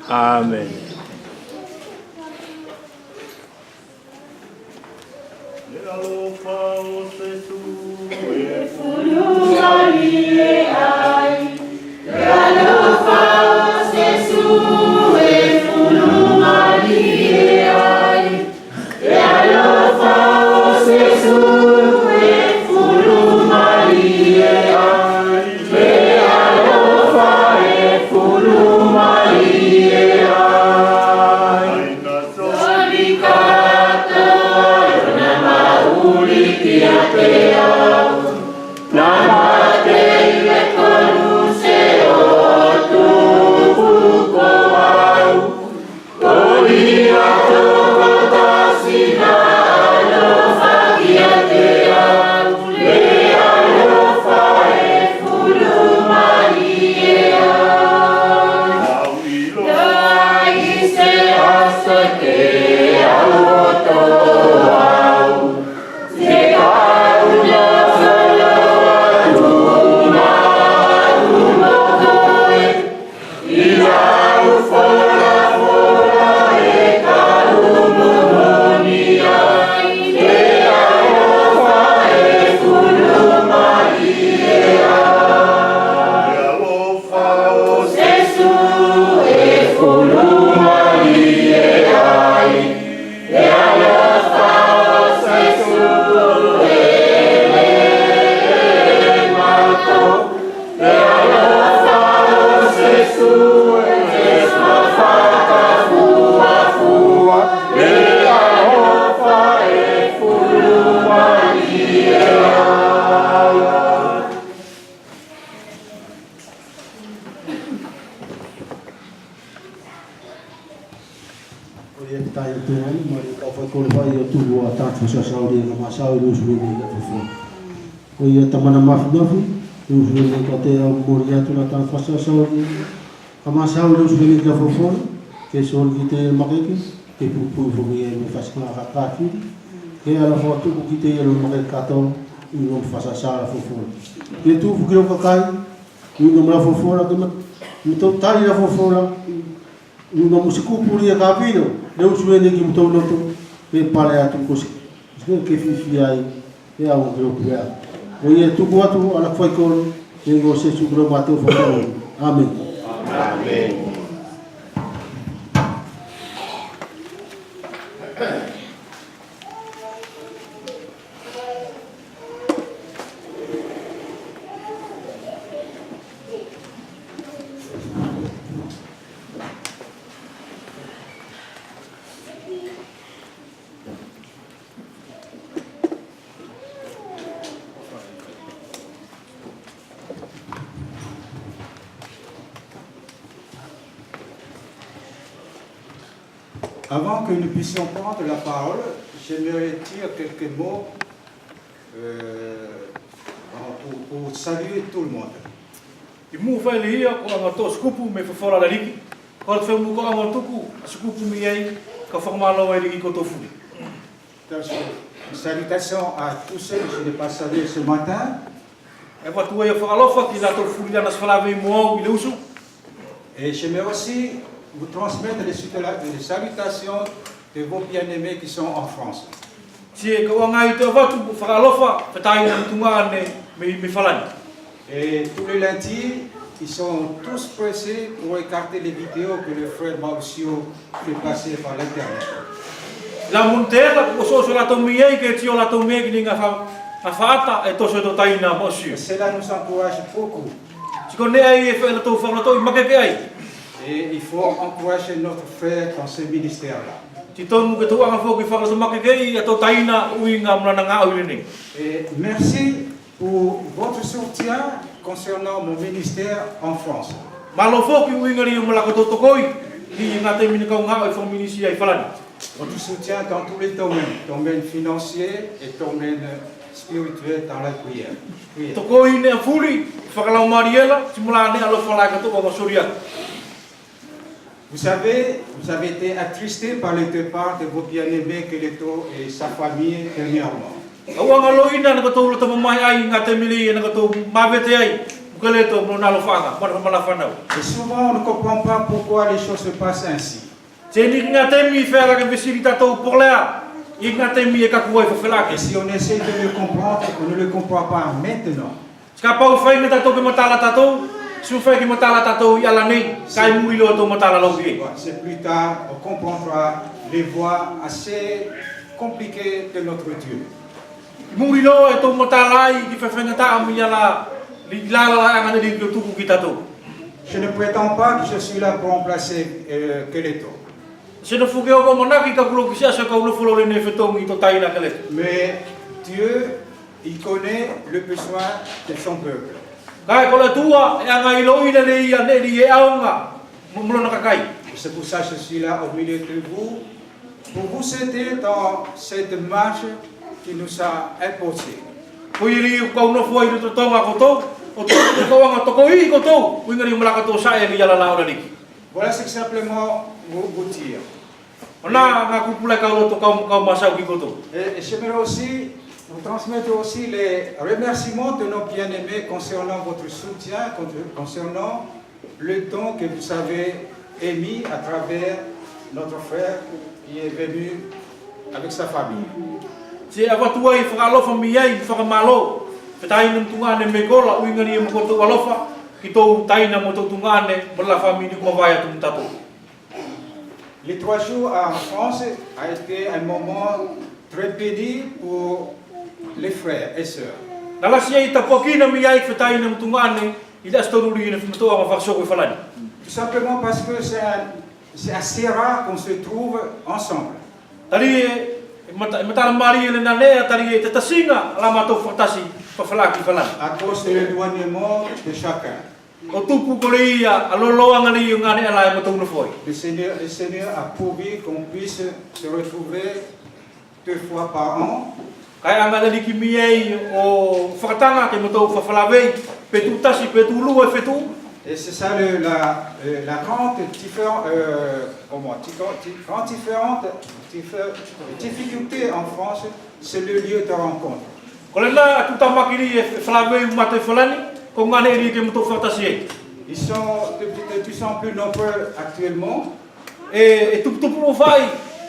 Amen. Tamana mafi usually kote au moria tuna tan fasa sauri kama sauri usually ka fofo ke sol kite makeke ke pupu fogi e fasa ka kafi ke ala foto ku kite e lo makeke kato u fasa sala fofo ke tu fugiro ka kai u no mala fofo la ke mito tali la fofo la u no musiku puri e kapino de usually ki mito loto ke pale atu kosi ke fifi ai e au grupo ya Oye, tu guatu ala foi con tengo se su gro bateu fo. Amén. Amén. Avant que nous puissions prendre la parole, j'aimerais dire quelques mots pour saluer tout le monde. Une salutation à tous ceux que je n'ai pas salués ce matin. Et j'aimerais aussi vous transmettre les salutations de vos bien-aimés qui sont en France. Et tous les lundis, ils sont tous pressés pour écarter les vidéos que le frère Mauricio fait passer par l'internet. Et cela nous encourage beaucoup. Et il faut encourager notre frère dans ce ministère-là. Et merci pour votre soutien concernant mon ministère en France. Votre soutien dans tous les domaines financiers et domaines spirituels dans la prière. Vous avez été attristé par le départ de vos bien-aimés Keleto et sa famille dernièrement. Awang aloina na katulong tamamay ay nga temili na katulong mabete ay ukaleto mo nalofanga para malafanaw. Et souvent, on ne comprend pas pourquoi les choses se passent ainsi. Jeni nga temi fera ka visita to porlea. Nga temi e kakuai fa Et felake. si on essaie de le comprendre, on ne le comprend pas maintenant. Skapa ufai na tato ke matala tato. Si ufai ke matala tato i ala nei. Kai muilo to matala logi. C'est plus tard, on comprendra les voies assez compliquées de notre Dieu. Muilo e to matala i ki fefengata amiala li lala anga ni ki tuku kita to. Je ne prétends pas que je suis là pour remplacer Keleto. Se no fuke o monaki ka kulo kisia sa ka ulo folo le ne fetongi to taina kale. Mais Dieu, il connaît le besoin de son peuple. Kai ko la tua e anga ilo ina le ia ne li e aunga. Mulo na kakai. C'est pour ça que je suis là au milieu de vous, pour vous aider dans cette marche qui nous a imposée. Ko iri ko no foi to tonga ko to. O to ko anga to ko i ko to. Winga ri malaka to sa e li ala la ora ni. Voilà ce que simplement vous dire. Ona nga kupula ka lo to ka masau ki ko to. Et j'aimerais aussi vous transmettre aussi les remerciements de nos bien-aimés concernant votre soutien, concernant le don que vous avez émis à travers notre frère qui est venu avec sa famille. Se avatua i whakalofa mi ai, whakamalo. Whetai nung tungane me kola, uinga ni mo koto alofa, ki tō taina mo tō tungane, mala whamini kumawaya tung tato. Les 3 jours en France a été un moment très béni pour les frères et sœurs. Nalasia i tapokina mi ai, whetai nung tungane, i da astoruri ina whamatoa ma whaksoko i whalani. Tout simplement parce que c'est assez rare qu'on se trouve ensemble. Tari e matala mari ele na lea, tari e te tasinga, la mato whatasi, whawhalaki whalani. À cause de l'éloignement de chacun. O tupu ko le ia, aloloanga ni i ngane alai mo tōna foi. Le Seigneur a pourvu qu'on puisse se retrouver 2 fois par an. Kai anga le ki mi ai o whakatanga ke mo tō whawhalawei, petu tasi, petu lua e fetu. Et c'est ça la grande difficulté en France, c'est le lieu de rencontre. Ko le la tu tamakiri e whalawei umate whalani, ko ngane eri ke mo tō whatasi e. Ils sont de plus en plus nombreux actuellement E tupu mo whai,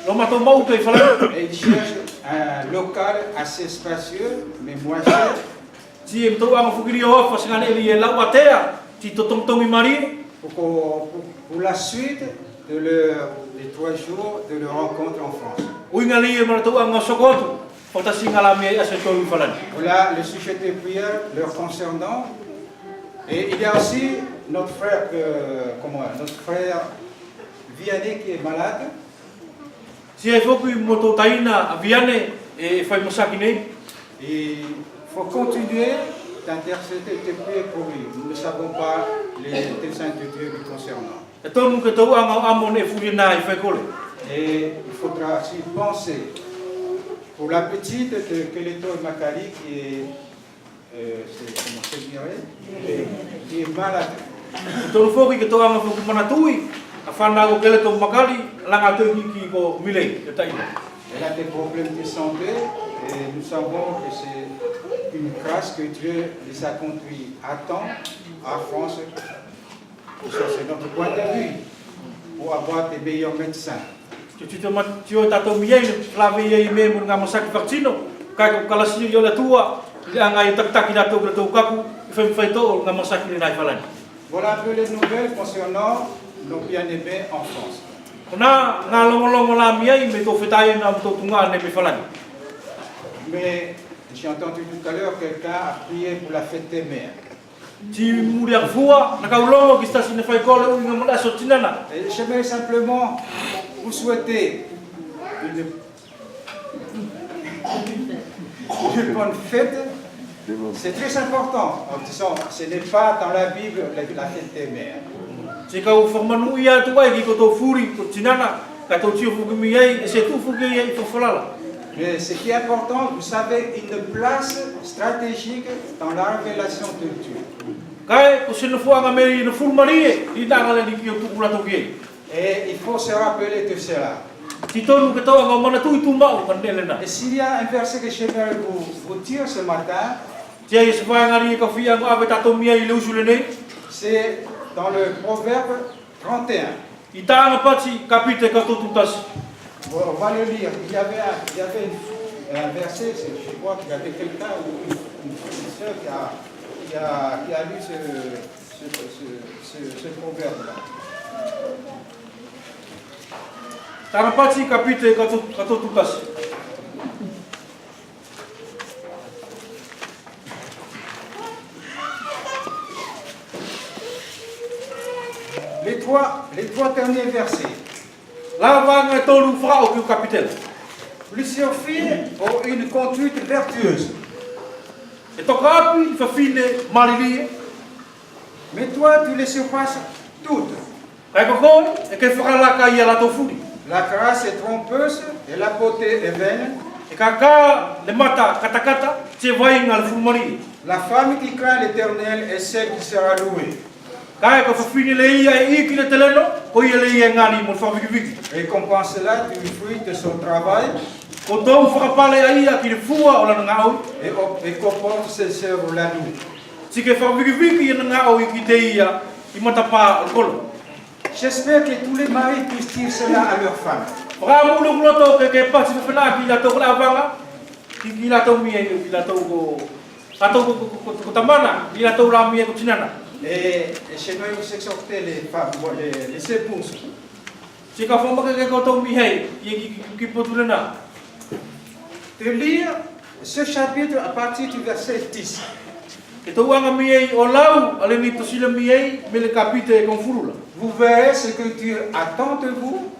lo mato mau te whalani. et ils cherchent un local assez spacieux mais moins cher. Si e mtau anga whukiri o hawha, singane eri e lau atea, ti to tongtongi mari. Pour la suite des 3 jours de leur rencontre en France. Uinga li e maratau anga sokotu, whatasi ngalami e ase tōi whalani. Voilà le sujet de prière leur concernant. Et il y a aussi notre frère Vianney qui est malade. Si e whoku i mo tō taina a viane e whai masaki nei. Et il faut continuer d'intercéder, de prier pour lui. Nous ne savons pas les desseins de Dieu lui concernant. E tonu ke tau anga o amon e furina i whai kole. Et il faudra aussi penser pour la petite de Keleto Makali qui est malade. E tonu whoki ke tau anga whoku manatui, a whanau kele tō makari, langa tō hiki ko milei, e taina. Elle a des problèmes de santé et nous savons que c'est une grâce que Dieu les a conduits à temps en France. C'est notre point de vue pour avoir des meilleurs médecins. Tio tato miei, lave iei me mo ngā masaki whakatino, kai ko kalasi yo la tua, le anga i taktaki na tō tō kaku, i whai tō ngā masaki le nai whalani. Voilà un peu les nouvelles concernant nos bien-aimés en France. Kona ngā longolongo la miei, me tō whetai na tō tunga ne me whalani. Mais j'ai entendu tout à l'heure quelqu'un a prié pour la fête des mères. Ti muri ak fua, na kaulongo ki stasi ne whai kole ui ngā mula so tinana. Et j'aimerais simplement vous souhaiter une bonne fête. C'est très important en disant ce n'est pas dans la Bible la fête des mères. Se kau whamanu ia tu ai ki ko tō furi, ko tinana, ka tō tio whukumi ei, e se tū whuki ei i whawhalala. Mais ce qui est important, vous savez, une place stratégique dans la révélation de Dieu. Kai, ko se na fuanga meri na fulmari e, i nangale ni ki o tukura toki ei. Et il faut se rappeler de cela. Titonu ke tau anga mana tu mau kan elena. Et s'il y a un verset que j'aimerais vous dire ce matin, Tia ye sepa ngari ka fia ngo ave tato mia I leusu lene. c'est dans le Proverbe 31. I tanga pati kapite ka tutas. On va le lire. Il y avait un verset, je crois qu'il y avait quelqu'un ou une sœur qui a lu ce proverbe-là. Tanga pati kapite ka tutas. Les trois derniers versets. La vanga tolu fra o que capitaine. Plusieurs filles ont une conduite vertueuse. E toka api fa fine malili. Mais toi, tu les surpasses toutes. Kai ko ko e ke fra la ka ia la tofuri. La grâce est trompeuse et la beauté est vaine. E kaka le mata katakata se vai ngal fulmari. La femme qui craint l'Éternel est celle qui sera louée. Kai ko fa fine le ia e iki le teleno ko ia le ia ngani mo fa viki. Récompense-la du fruit de son travail Ko tau whakapale a ia ki le fua o lana ngau. et comporte ses œuvres la nuit. Si ke whakawiki i na ngau I ki te ia I matapa o kolo. J'espère que tous les maris puissent dire cela à leurs femmes. Whaka mulu kuloto ke pati whapena ki la tau la vanga. Ki la tau mia ki la tau ko... Ato ko tamana, ki la tau la mia ko tinana. Et j'aimerais vous exhorter les femmes, les épouses. Si ka whamaka ke ko tau mi hei, ki potulena. De lire ce chapitre à partir du verset 10. Ke tau anga mi hei o lau, ale ni tosila mi hei, me le kapite e konfurula. Vous verrez ce que Dieu attend de vous,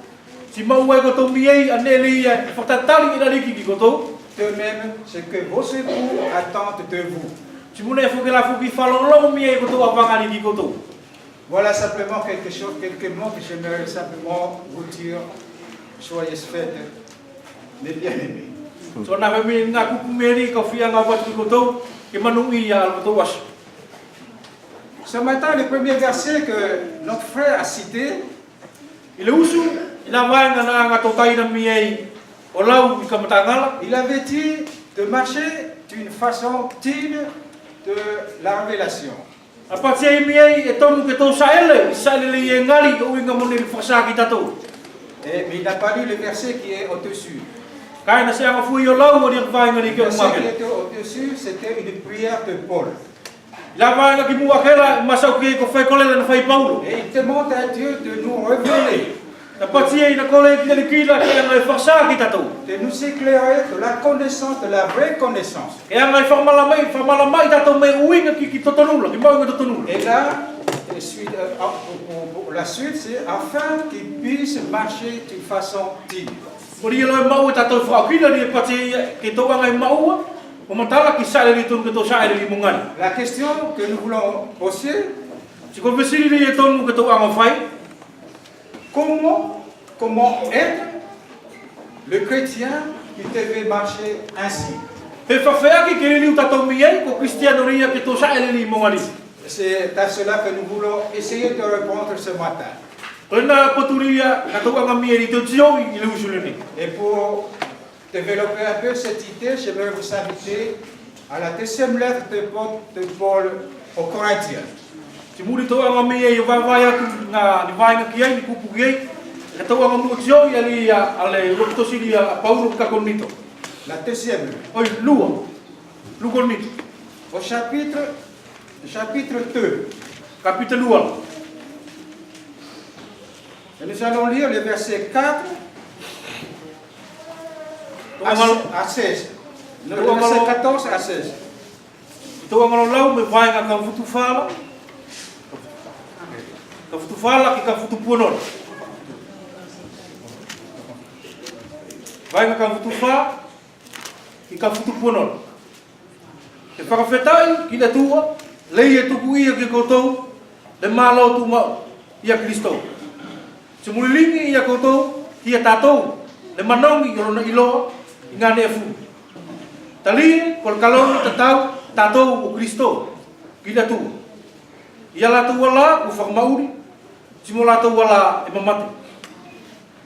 Si mau e ko tau mi hei, ane le ia, whakatali ina riki ki ko tau. de même ce que vos époux attendent de vous. Si mune e whuke la whuki whalonglong mi hei ko tau a wangani ki ko tau. Voilà simplement quelques mots que j'aimerais simplement vous dire. Soyez faites, mes bien-aimés. So na me nga kupu meri ka fia nga wat ki ko tau, ke manu ia al ko tau as. Ce matin, le premier verset que notre frère a cité, I le usu, I la vanga na nga tokai na mi hei, o lau I ka matangala. il avait dit de marcher d'une façon digne de la révélation. A pati ai mi hei e tonu ke tau saele, I saele le i ngali o inga mone li whakasa ki tatou. Mais il n'a pas lu le verset qui est au-dessus. Kai na se anga fui o lau mo di vainga ni Le ke o verset qui mangele. était au-dessus, c'était une prière de Paul. La vainga ki mua kera, masau ki ko whai kolele na whai paulo. Et il demande à Dieu de nous révéler, Na pati ai na kole ki le kila ke anga e whakasa ki tatou. de nous éclairer de la connaissance, de la vraie connaissance. Ke anga e whamalamai tatou me uinga ki totonula, ki maunga totonula. Et là, pour la suite, c'est afin qu'ils puissent marcher d'une façon digne. Mori e loe mau e tatou whaokila ni e pati ke tau anga e maua, o matala ki saele ni tonu ke tau saele ni mungani. La question que nous voulons poser, Si ko vesiri ni e tonu ke tau anga whai, comment être le chrétien qui devait marcher ainsi? he whawheaki ke liu tatou mi ei, ko Cristiano ria ke tau saele ni mungani. C'est à cela que nous voulons essayer de répondre ce matin. Ko na poturia ka tau anga mi e ni tau tio I le usuleni. Et pour développer un peu cette idée, j'aimerais vous inviter à la deuxième lettre de Paul aux Corinthiens. Si muri tau anga mi ei vai atu nga ni vainga ki ai, ni kupu ki ai, ka tau anga mua tio I ali ale lokotosiri a Paulo kakonito. La deuxième lettre, Oi, lua konito. au chapitre 2. Kapite lua. Et nous allons lire les versets 4 à 16. Le verset 14 à 16. Tau anga lau me vainga ka futu fala. Ka futu fala ki ka futu puanona. Vainga ka futu fala ki ka futu puanona. E whakawhetai ki le tua, lei e tuku ia ki koutou, le mālau tu mau, ia Kristo. Se mulilingi ia koutou, ia tātou, le manongi i rona iloa, I ngā nea fu. Talie, kol kalongi tatau, tātou o Kristo, ki le tua. Ia la tua la, u whakamauri, si mo la tua la e mamate.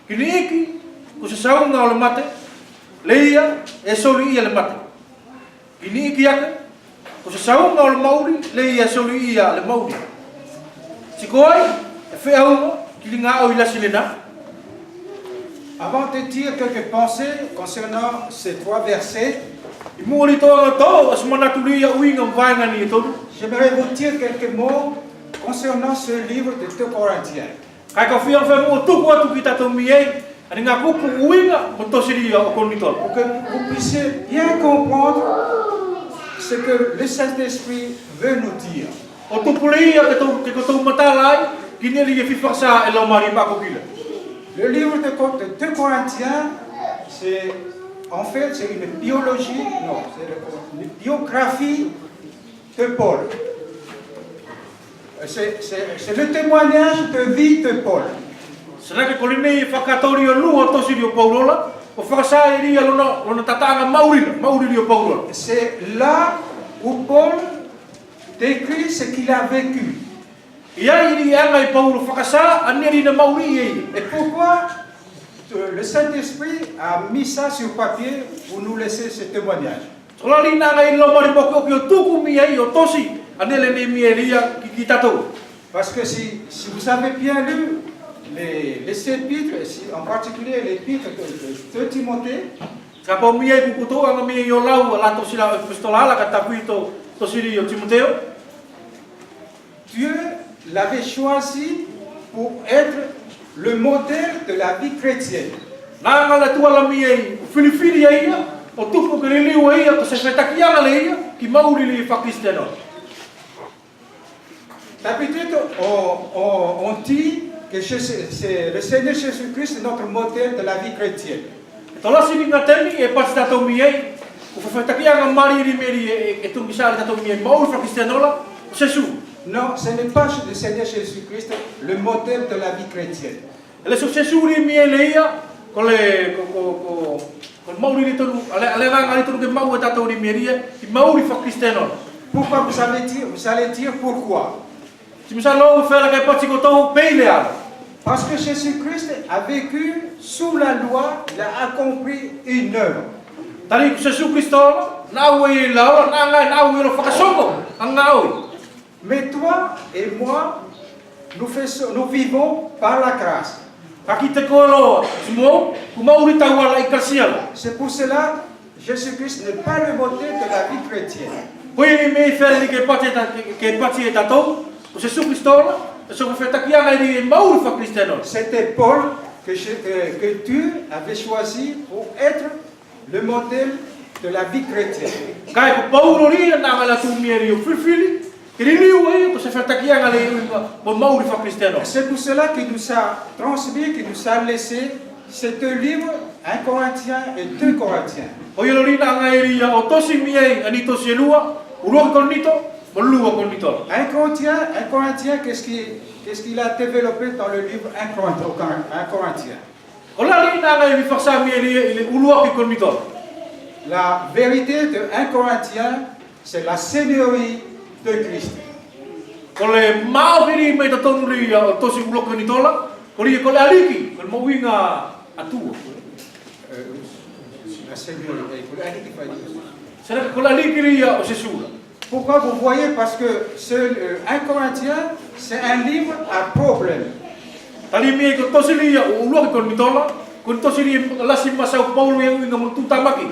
Kini iki, ko se saunga o le mate, leia e soli ia le mate. Kini iki ake, ko se saunga o le mauri, leia e soli ia le mauri. Siko ai, e wheaunga, ki li ngā au i lasi le nā. Avant de dire quelques pensées concernant ces 3 versets, I mua li toa tō, as manaturi ia uinga mwainga ni e tonu. j'aimerais vous dire quelques mots concernant ce livre de 2 Corinthiens. Kai ka whia whai mua tuku atu ki tatou mi ei, ani ngā kupu uinga mo tosiri ia o koni tonu. Pour que vous puissiez bien comprendre ce que le Saint-Esprit veut nous dire. O tupuli ia ke kotou matalai, ki neri e whiwhaksa e lau mari mako kila. Le livre de 2 Corinthiens, c'est en fait c'est une biologie, non, c'est une biographie de Paul. C'est le témoignage de vie de Paul. Saraka ko nei whakatori o lua tosiri o Paulola, o whakasa e ria lona tatanga mauriri o Paulola. C'est là où Paul décrit ce qu'il a vécu. Ia iri anga i Paulo whakasa, aneri na mauri ei. Et pourquoi le Saint-Esprit a mis ça sur papier pour nous laisser ce témoignage? Tolali nanga i lau mari mako ki o tuku mi ei o tosi, anele ne mi e ria ki tatou. Parce que si vous avez bien lu les épîtres, en particulier l'épître de Timothée, Ka pau mi ei kukuto anga mi e o lau la tosila epistola ala ka tapuito tosiri o Timoteo. Dieu l'avait choisi pour être le modèle de la vie chrétienne. Nanga la tua la mi ei filifili ei o tupu ke liu ei ko se fetakianga le ia ki mauri li whakristiano. D'habitude, on dit que c'est le Seigneur Jésus-Christ notre modèle de la vie chrétienne. Tolasi ni ngā temi e pati tatou mi ei, o whawhetakianga mariri meri e tungisari tatou mi ei mauri whakristianola, o Sesu. Non, ce n'est pas le Seigneur Jésus-Christ le modèle de la vie chrétienne. Ele so Sesu ri mi e le ia, ko mauri li tonu, ale ranga li tonu ke mau e tatou ri mi e ria, ki mauri whakristianola. Pourquoi vous allez dire pourquoi? Si misa lo whera kai pati kotou peile ala. Parce que Jésus-Christ a vécu sous la loi, il a accompli une œuvre. Tari ku Sesu Kristola, na ue i laola, na ngai na ue lo whakasongo, ang ngā oi. Mais toi et moi, nous vivons par la grâce. Kaki te koloa, sumo, ku mauri tau ala i kasiala. C'est pour cela que Jésus-Christ n'est pas le modèle de la vie chrétienne. Poi ni me whera ni ke pati e tatou, o Sesu Kristola, so whetakianga i mauri whakristianola. C'était Paul que Dieu avait choisi pour être le modèle de la vie chrétienne. Kai ko Paulo ri na ngala tu mieri o filfili, ki liu e ko se whetakianga le mo mauri whakristianola. C'est pour cela qu'il nous a transmis, qu'il nous a laissé ces 2 livres, 1 Corinthiens et 2 Corinthiens. O yelo ri na ngai ria o tosi miei ani tosi lua, uroki konito, mo lua konito. 1 Corinthien, qu'est-ce qu'il a développé dans le livre 1 Corinthiens? O la ri na ngai mi whaksa mieri i le uroki konito. La vérité de 1 Corinthiens, c'est la seigneurie de Christ. Ko le maawhiri mai ta tonu ria o tosi uroki konitola, ko le aliki, ko le mawinga atua. La seigneurie, Sera ko le aliki ria o Sesula. Pourquoi vous voyez? Parce que ce 1 Corinthiens, c'est un livre à problème. Tali mi ko tosi ria o uroki konitola, ko tosi ria lasi masau Paulo yang inga mo tutamaki.